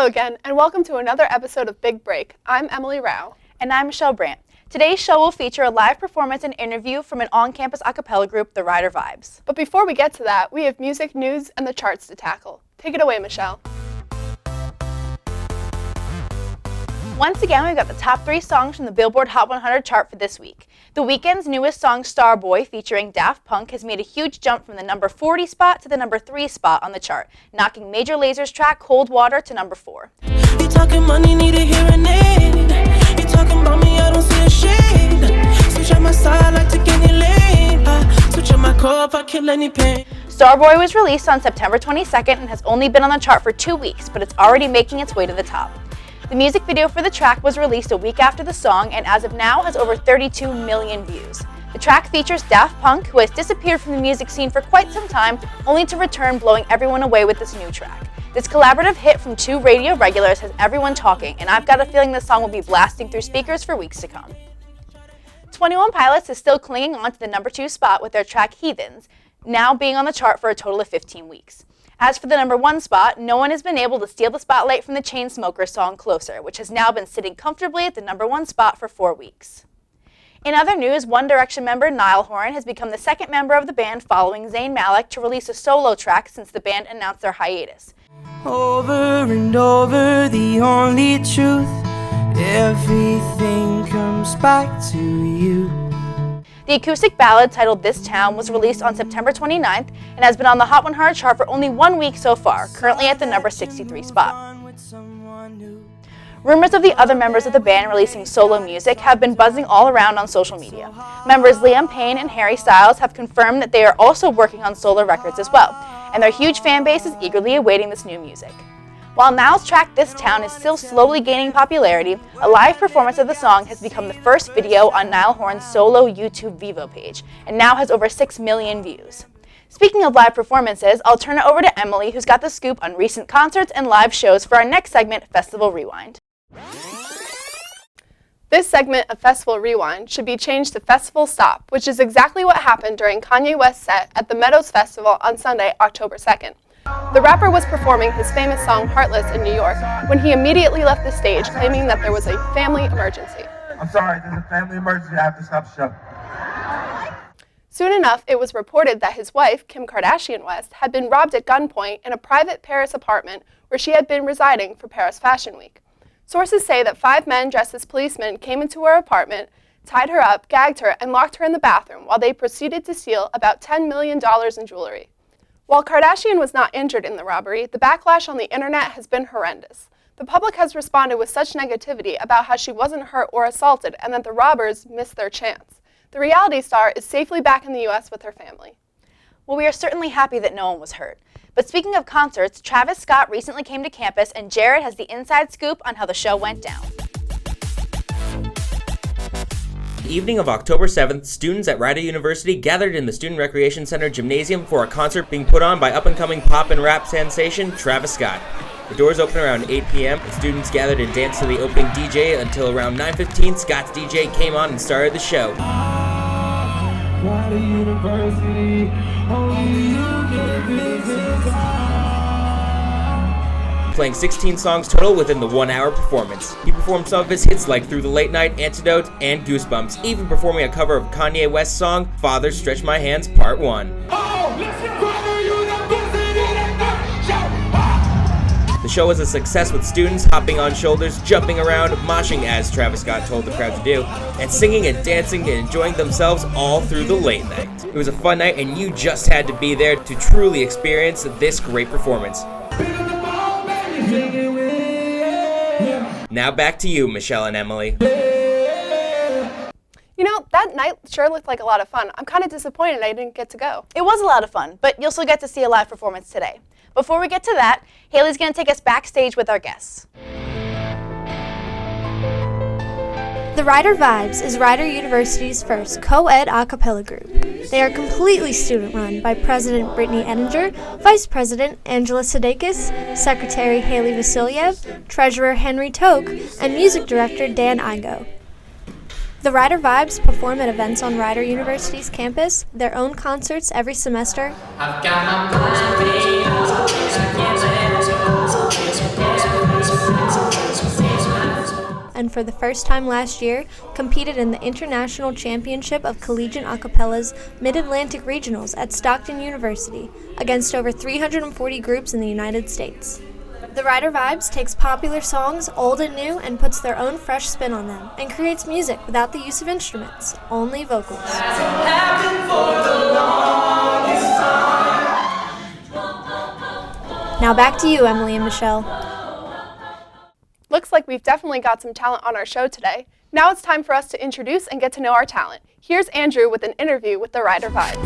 Hello again, and welcome to another episode of Big Break. I'm Emily Rao. And I'm Michelle Brandt. Today's show will feature a live performance and interview from an on-campus a cappella group, the Rider Vibes. But before we get to that, we have music, news, and the charts to tackle. Take it away, Michelle. Once again, we've got the top 3 songs from the Billboard Hot 100 chart for this week. The Weeknd's newest song, Starboy, featuring Daft Punk, has made a huge jump from the number 40 spot to the number 3 spot on the chart, knocking Major Laser's track, Cold Water, to number 4. You talking money, need a hearing aid. You talking about me, I don't see a shade. Switch on my side, like take any lane. Switch on my core if I kill any pain. Starboy was released on September 22nd and has only been on the chart for 2 weeks, but it's already making its way to the top. The music video for the track was released a week after the song and as of now has over 32 million views. The track features Daft Punk, who has disappeared from the music scene for quite some time, only to return blowing everyone away with this new track. This collaborative hit from 2 radio regulars has everyone talking, and I've got a feeling this song will be blasting through speakers for weeks to come. 21 Pilots is still clinging on to the number 2 spot with their track Heathens, now being on the chart for a total of 15 weeks. As for the number 1 spot, no one has been able to steal the spotlight from the Chainsmokers song Closer, which has now been sitting comfortably at the number 1 spot for 4 weeks. In other news, One Direction member Niall Horan has become the second member of the band following Zayn Malik to release a solo track since the band announced their hiatus. Over and over, the only truth. Everything comes back to you. The acoustic ballad titled This Town was released on September 29th and has been on the Hot 100 chart for only 1 week so far, currently at the number 63 spot. Rumors of the other members of the band releasing solo music have been buzzing all around on social media. Members Liam Payne and Harry Styles have confirmed that they are also working on solo records as well, and their huge fan base is eagerly awaiting this new music. While Niall's track This Town is still slowly gaining popularity, a live performance of the song has become the first video on Niall Horan's solo YouTube Vivo page, and now has over 6 million views. Speaking of live performances, I'll turn it over to Emily, who's got the scoop on recent concerts and live shows for our next segment, Festival Rewind. This segment of Festival Rewind should be changed to Festival Stop, which is exactly what happened during Kanye West's set at the Meadows Festival on Sunday, October 2nd. The rapper was performing his famous song Heartless in New York when he immediately left the stage claiming that there was a family emergency. I'm sorry, there's a family emergency. I have to stop the show. Soon enough, it was reported that his wife, Kim Kardashian West, had been robbed at gunpoint in a private Paris apartment where she had been residing for Paris Fashion Week. Sources say that 5 men dressed as policemen came into her apartment, tied her up, gagged her, and locked her in the bathroom while they proceeded to steal about $10 million in jewelry. While Kardashian was not injured in the robbery, the backlash on the internet has been horrendous. The public has responded with such negativity about how she wasn't hurt or assaulted and that the robbers missed their chance. The reality star is safely back in the U.S. with her family. Well, we are certainly happy that no one was hurt. But speaking of concerts, Travis Scott recently came to campus and Jared has the inside scoop on how the show went down. The evening of October 7th, students at Rider University gathered in the Student Recreation Center gymnasium for a concert being put on by up-and-coming pop and rap sensation Travis Scott. The doors opened around 8 p.m. The students gathered and danced to the opening DJ until around 9:15. Scott's DJ came on and started the show. Rider University, only you can visit. Playing 16 songs total within the 1-hour performance. He performed some of his hits like Through the Late Night, Antidote, and Goosebumps, even performing a cover of Kanye West's song, Father Stretch My Hands, Part 1. The show was a success with students hopping on shoulders, jumping around, moshing as Travis Scott told the crowd to do, and singing and dancing and enjoying themselves all through the late night. It was a fun night and you just had to be there to truly experience this great performance. Now back to you, Michelle and Emily. You know, that night sure looked like a lot of fun. I'm kind of disappointed I didn't get to go. It was a lot of fun, but you'll still get to see a live performance today. Before we get to that, Haley's going to take us backstage with our guests. The Rider Vibes is Rider University's first co-ed a cappella group. They are completely student-run by President Brittany Ettinger, Vice President Angela Sudeikis, Secretary Haley Vassiljev, Treasurer Henry Toke, and Music Director Dan Igo. The Rider Vibes perform at events on Rider University's campus, their own concerts every semester, I've got my mind made up. and for the first time last year, competed in the International Championship of Collegiate Acapella's Mid-Atlantic Regionals at Stockton University against over 340 groups in the United States. The Rider Vibes takes popular songs, old and new, and puts their own fresh spin on them, and creates music without the use of instruments, only vocals. Now back to you, Emily and Michelle. Looks like we've definitely got some talent on our show today. Now it's time for us to introduce and get to know our talent. Here's Andrew with an interview with the Rider Vibes.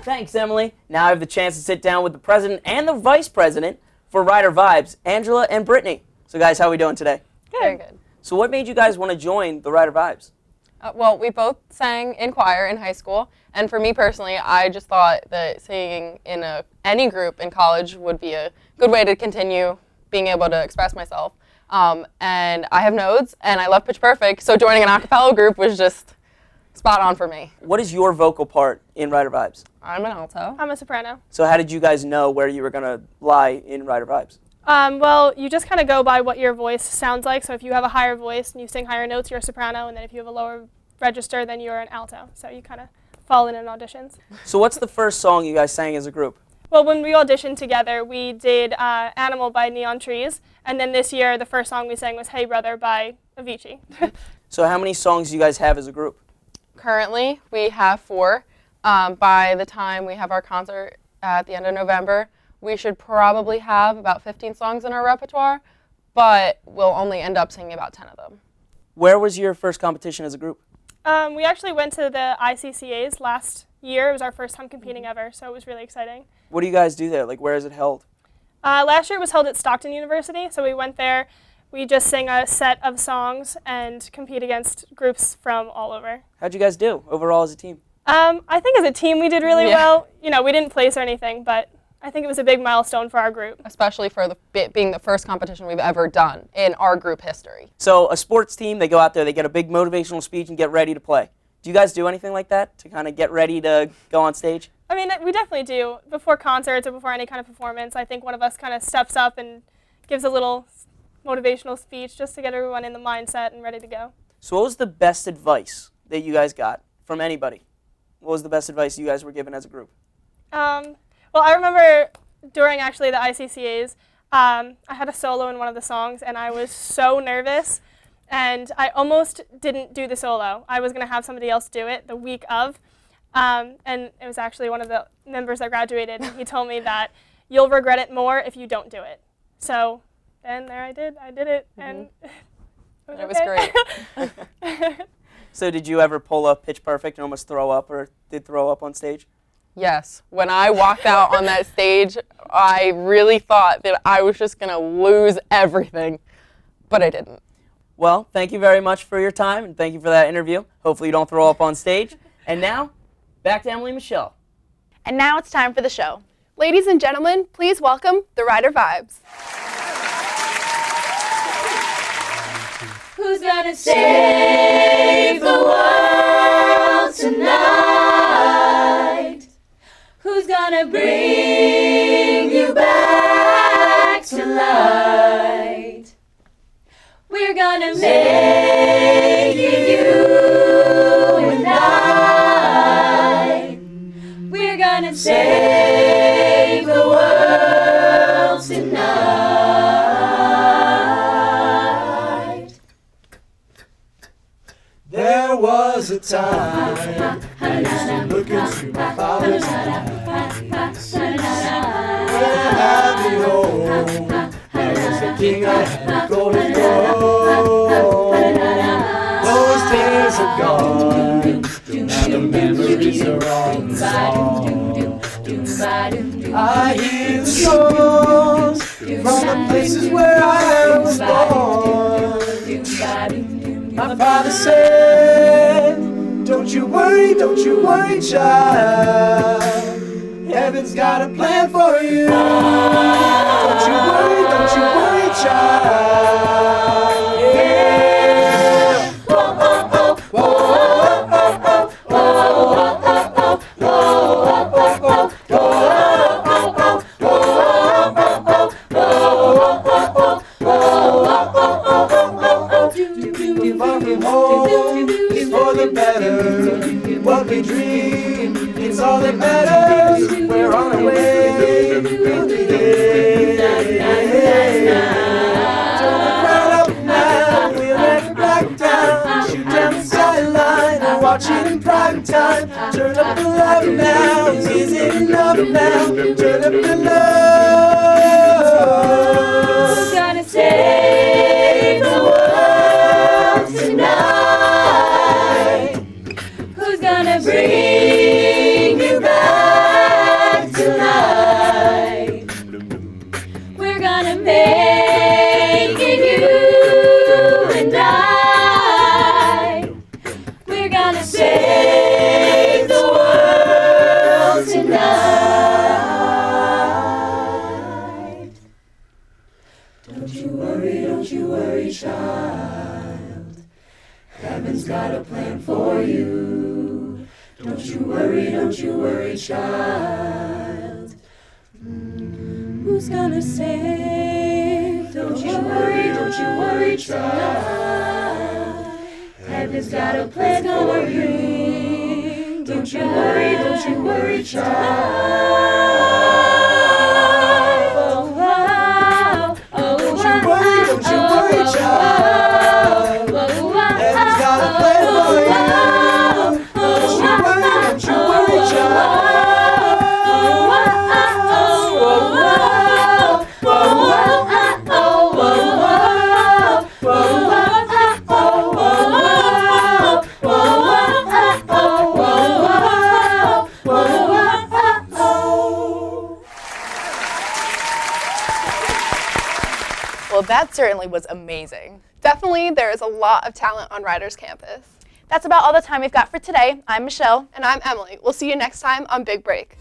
Thanks, Emily. Now I have the chance to sit down with the president and the vice president for Rider Vibes, Angela and Brittany. So guys, how are we doing today? Very good. So what made you guys want to join the Rider Vibes? Well, we both sang in choir in high school, and for me personally, I just thought that singing in any group in college would be a good way to continue being able to express myself. And I have nodes, and I love Pitch Perfect, so joining an a cappella group was just spot on for me. What is your vocal part in Rider Vibes? I'm an alto. I'm a soprano. So how did you guys know where you were going to lie in Rider Vibes? Well, you just kind of go by what your voice sounds like. So if you have a higher voice and you sing higher notes, you're a soprano. And then if you have a lower register, then you're an alto. So you kind of fall in auditions. So what's the first song you guys sang as a group? Well, when we auditioned together, we did Animal by Neon Trees. And then this year, the first song we sang was Hey Brother by Avicii. So how many songs do you guys have as a group? Currently, we have 4. By the time we have our concert at the end of November, we should probably have about 15 songs in our repertoire, but we'll only end up singing about 10 of them. Where was your first competition as a group? We actually went to the ICCAs last year. It was our first time competing ever, so it was really exciting. What do you guys do there? Like, where is it held? Last year it was held at Stockton University, so we went there. We just sing a set of songs and compete against groups from all over. How'd you guys do overall as a team? I think as a team we did really well. You know, we didn't place or anything, but I think it was a big milestone for our group. Especially for being the first competition we've ever done in our group history. So a sports team, they go out there, they get a big motivational speech and get ready to play. Do you guys do anything like that to kind of get ready to go on stage? I mean, we definitely do. Before concerts or before any kind of performance, I think one of us kind of steps up and gives a little motivational speech just to get everyone in the mindset and ready to go. So what was the best advice that you guys got from anybody? What was the best advice you guys were given as a group? Well, I remember during actually the ICCAs, I had a solo in one of the songs, and I was so nervous, and I almost didn't do the solo. I was going to have somebody else do it the week of, and it was actually one of the members that graduated, and he told me that you'll regret it more if you don't do it. So then there I did it, and it was great. So did you ever pull up Pitch Perfect and almost throw up, or did throw up on stage? Yes. When I walked out on that stage, I really thought that I was just going to lose everything, but I didn't. Well, thank you very much for your time, and thank you for that interview. Hopefully you don't throw up on stage. And now, back to Emily and Michelle. And now it's time for the show. Ladies and gentlemen, please welcome the Rider Vibes. Who's gonna save the world tonight? Who's gonna bring you back to light? We're gonna make it you and I. We're gonna save the world tonight. There was a time I used to look into my father's eyes. When I had me home, I was the king, I had the golden throne. Those days are gone, now the memories are on the song. I hear the songs from the places where I was born. My father said, don't you worry, child. Heaven's got a plan for you. Don't you worry, child. Yeah. enough now? Is it enough now? Turn up the love. Who's gonna save the world tonight? Who's gonna bring you back to life? We're gonna make it, you and I. We're gonna save the world tonight. Don't you worry, child. Heaven's got a plan for you. Don't you worry, child. Who's gonna save? Don't you worry, child. Heaven's got a plan for you. Don't you worry, child. Don't you worry, child. Heaven's got a plan for you. Don't you worry, child. Well, that certainly was amazing. Definitely, there is a lot of talent on Ryder's campus. That's about all the time we've got for today. I'm Michelle. And I'm Emily. We'll see you next time on Big Break.